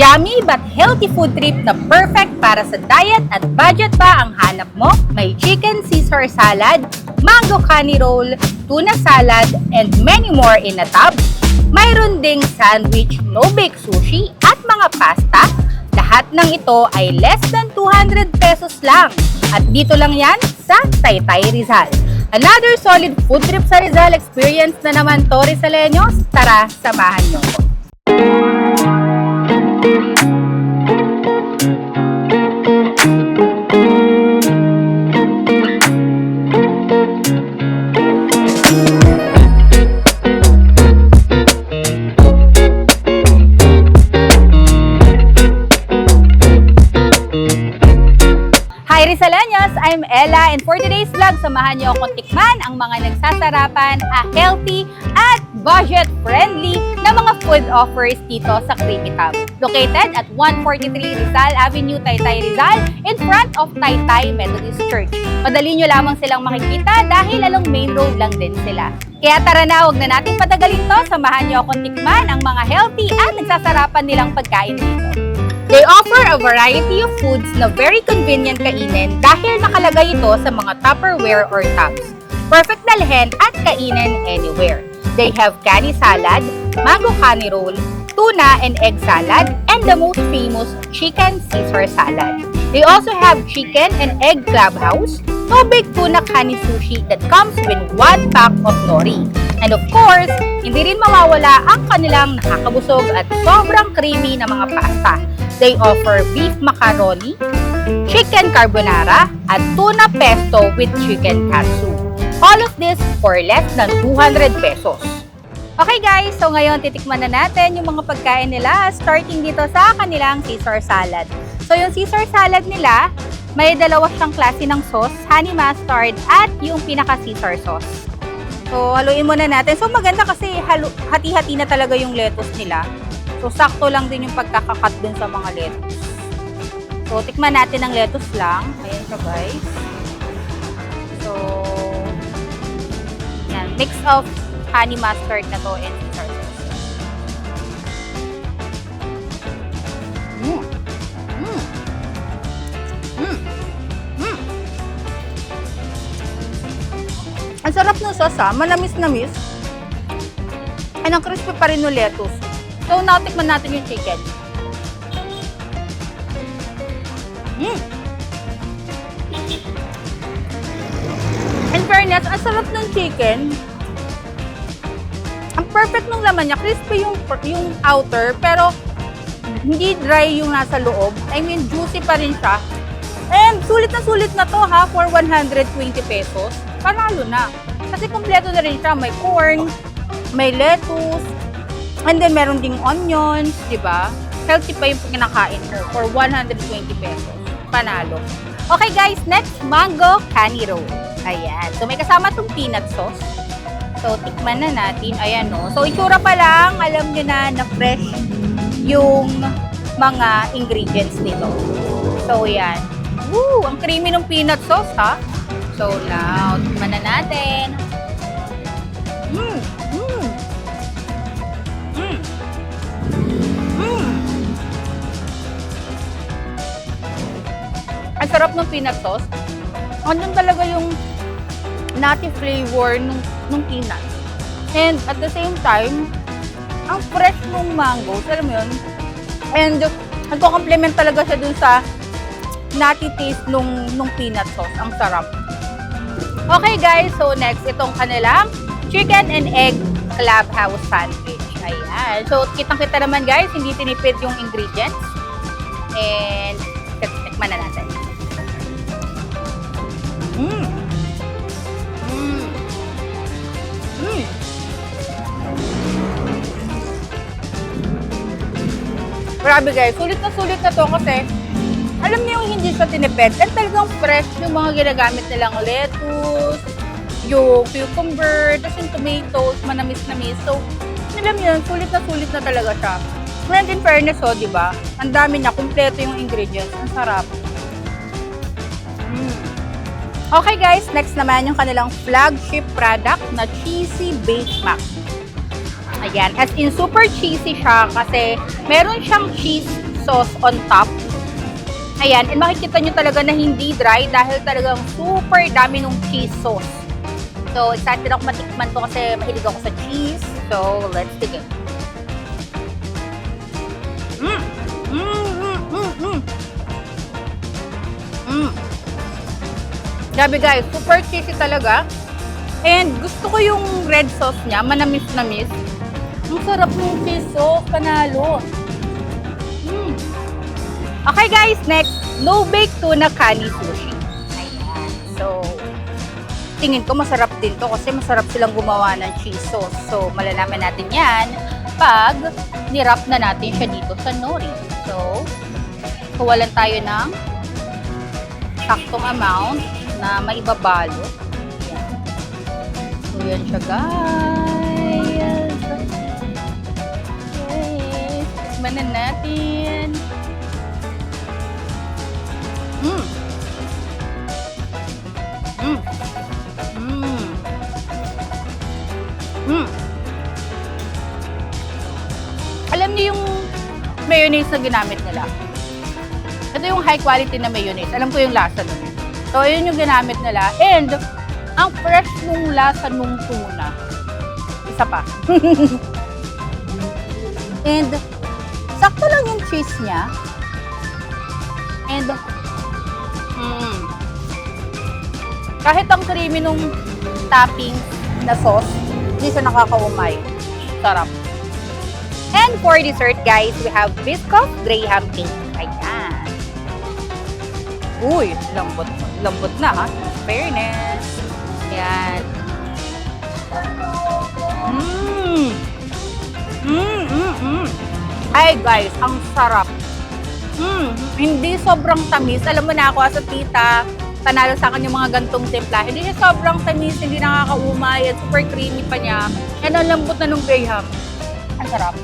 Yummy but healthy food trip na perfect para sa diet at budget pa ang hanap mo? May chicken Caesar salad, mango canny roll, tuna salad, and many more in a tub. Mayroon ding sandwich, no-bake sushi, at mga pasta. Lahat ng ito ay less than 200 pesos lang. At dito lang yan sa Taytay Rizal. Another solid food trip sa Rizal experience na naman to, Rizaleños. Tara, samahan niyo ko. Hi Rizaleños! I'm Ella, and for today's vlog, samahan niyo akong tikman ang mga nagsasarapan, healthy at budget-friendly na mga food offers dito sa Creamy Tub. Located at 143 Rizal Avenue, Taytay Rizal, in front of Taytay Methodist Church. Madali niyo lamang silang makikita dahil along main road lang din sila. Kaya tara na, huwag na natin patagalin to, samahan niyo akong tikman ang mga healthy at nagsasarapan nilang pagkain dito. They offer a variety of foods na very convenient kainin dahil nakalagay ito sa mga Tupperware or tubs. Perfect dalhin at kainin anywhere. They have canny salad, mango canny roll, tuna and egg salad, and the most famous chicken Caesar salad. They also have chicken and egg clubhouse, no-bake tuna canny sushi that comes with 1 pack of nori. And of course, hindi rin mawawala ang kanilang nakakabusog at sobrang creamy na mga pasta. They offer beef macaroni, chicken carbonara, at tuna pesto with chicken katsu. All of this for less than 200 pesos. Okay guys, so ngayon titikman na natin yung mga pagkain nila starting dito sa kanilang Caesar salad. So yung Caesar salad nila, may dalawa siyang klase ng sauce, honey mustard at yung pinaka Caesar sauce. So haluin muna natin. So maganda kasi hati-hati na talaga yung lettuce nila. So, sakto lang din yung pagkakakat dun sa mga lettuce. So, tikman natin ang lettuce lang. Ayan siya, guys. So, yan. Mix of honey mustard na to and Caesar sauce. Ang sarap ng sauce, ha? Manamis-namis. And ang crispy pa rin yung lettuce. So, natikman natin yung chicken. In fairness, ang sarap ng chicken. Ang perfect ng laman niya. Crispy yung outer, pero hindi dry yung nasa loob. I mean, juicy pa rin siya. And sulit na to ha, for 120 pesos. Panalo na. Kasi kompleto na rin siya. May corn, may lettuce, and then meron ding onions, di ba? Healthy pa yung kinakain mo for 120 pesos. Panalo. Okay guys, next, mango canny roll. Ayan. So may kasama tong peanut sauce. So tikman na natin. Ayan o. So itsura pa lang, alam nyo na fresh yung mga ingredients nito. So yan. Woo! Ang creamy ng peanut sauce ha. So now, tikman na natin. Ang sarap ng peanut sauce. Andun talaga yung nutty flavor ng peanut. And at the same time, ang fresh ng mango. Alam mo yun? And nagko-complement talaga siya dun sa nutty taste nung peanut sauce. Ang sarap. Okay guys, so next, itong kanilang chicken and egg clubhouse sandwich. Ayan. So, kitang-kita naman guys, hindi tinipid yung ingredients. And, tikman na natin. Grabe guys, sulit na to kasi alam niyo yung hindi siya tinipid and talagang fresh yung mga ginagamit nilang lettuce, yung cucumber, tapos yung tomatoes, manamis-namis. So, alam niyo yun, sulit na talaga siya. And in fairness, di ba? Ang dami niya, kumpleto yung ingredients. Ang sarap. Okay guys, next naman yung kanilang flagship product na Cheesy Baked Mac. Ayan, as in super cheesy siya kasi meron siyang cheese sauce on top. Ayan, and makikita nyo talaga na hindi dry dahil talagang super dami ng cheese sauce. So, excited ako matikman to kasi mahilig ako sa cheese. So, let's dig in. Grabe guys, super cheesy talaga. And gusto ko yung red sauce niya, manamis-namis. Ang sarap ng cheese sauce, panalo. Okay guys, next, no-bake tuna kani sushi. Ayan. So, tingin ko masarap din to kasi masarap silang gumawa ng cheese sauce. So, malalaman natin yan pag nirap na natin siya dito sa nori. So, kuwalan tayo ng saktong amount na maibabalo. Ayan. So, yan siya guys. Okay. Tikman na natin. Alam niyo yung mayonnaise na ginamit nila. Ito yung high quality na mayonnaise. Alam ko yung lasa nun. So, yun yung ginamit nila. And, ang fresh nung lasa nung tuna. Isa pa. And, sakto lang yung cheese niya. And, kahit ang creamy nung topping na sauce, hindi siya nakakaumay. Sarap. And for dessert, guys, we have Biscoff Graham cake. Ayan. Uy, lambot. Lambot na, ha? Fairness. Ayan. Ay, guys, ang sarap. Hindi sobrang tamis. Alam mo na ako, as a tita, panalo sa akin yung mga gantong timpla. Hindi siya sobrang tamis, hindi nakakaumay, at super creamy pa niya. And ang lambot na nung Graham. Ang sarap.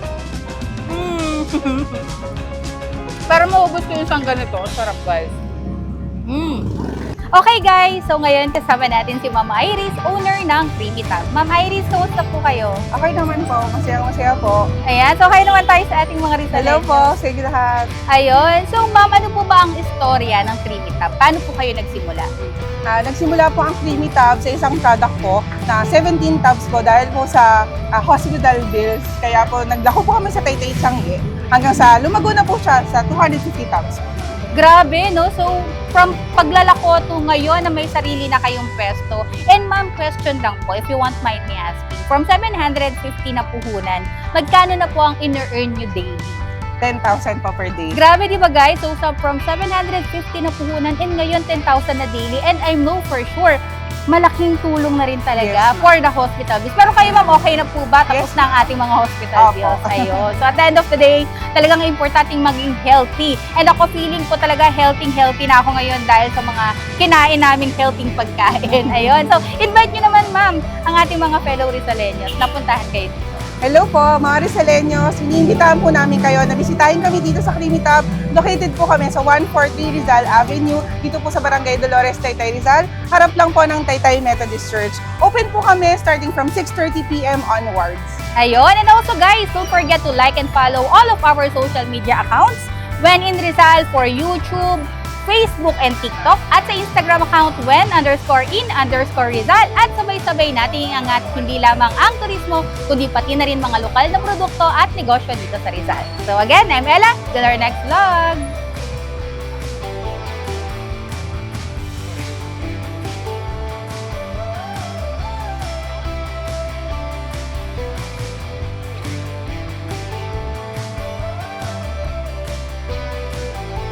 Pero maubos ko yung isang ganito. Ang sarap, guys. Okay, guys. So, ngayon kasama natin si Ma'am Iris, owner ng Creamy Tab. Ma'am Iris, kamusta po kayo? Okay naman po. Masaya po. Ayan. So, kayo naman tayo sa ating mga Rizaleños. Hello po. Sige lahat. Ayun. So, Ma'am, ano po ba ang istorya ng Creamy Tab? Paano po kayo nagsimula? Nagsimula po ang Creamy Tab sa isang product po na 17 tabs po dahil po sa hospital bills. Kaya po naglako po kami sa Taytay Changi hanggang sa lumago na po siya sa 250 tabs. Grabe, no? So, from paglalako to ngayon na may sarili na kayong pwesto. And ma'am, question lang po, if you want mind me asking, from 750 na puhunan, magkano na po ang in-earn nyo daily? 10,000 po per day. Grabe, di ba guys? So, from 750 na puhunan and ngayon 10,000 na daily. And I know for sure, malaking tulong na rin talaga Yes, for the hospital bills. Pero kayo ma'am, okay na po ba? Tapos Yes. na ang ating mga hospital Opo. bills. Ayun. So at the end of the day, talagang importanteng maging healthy. And ako feeling ko talaga healthy na ako ngayon dahil sa mga kinain naming healthy pagkain. Ayun. So invite nyo naman ma'am ang ating mga fellow Rizaleños na puntahan kayo. Hello po, mga Rizaleños. Iniimbitahan po namin kayo na bisitahin kami dito sa Creamy Tab. Located po kami sa 143 Rizal Avenue, dito po sa Barangay Dolores, Taytay Rizal. Harap lang po ng Taytay Methodist Church. Open po kami starting from 6:30 p.m. onwards. Ayun. And also guys, don't forget to like and follow all of our social media accounts. When in Rizal for YouTube, Facebook and TikTok at sa Instagram account when_in_Rizal at sabay-sabay nating iangat hindi lamang ang turismo kundi pati na rin mga lokal na produkto at negosyo dito sa Rizal. So again, I'm Ella. Till our next vlog!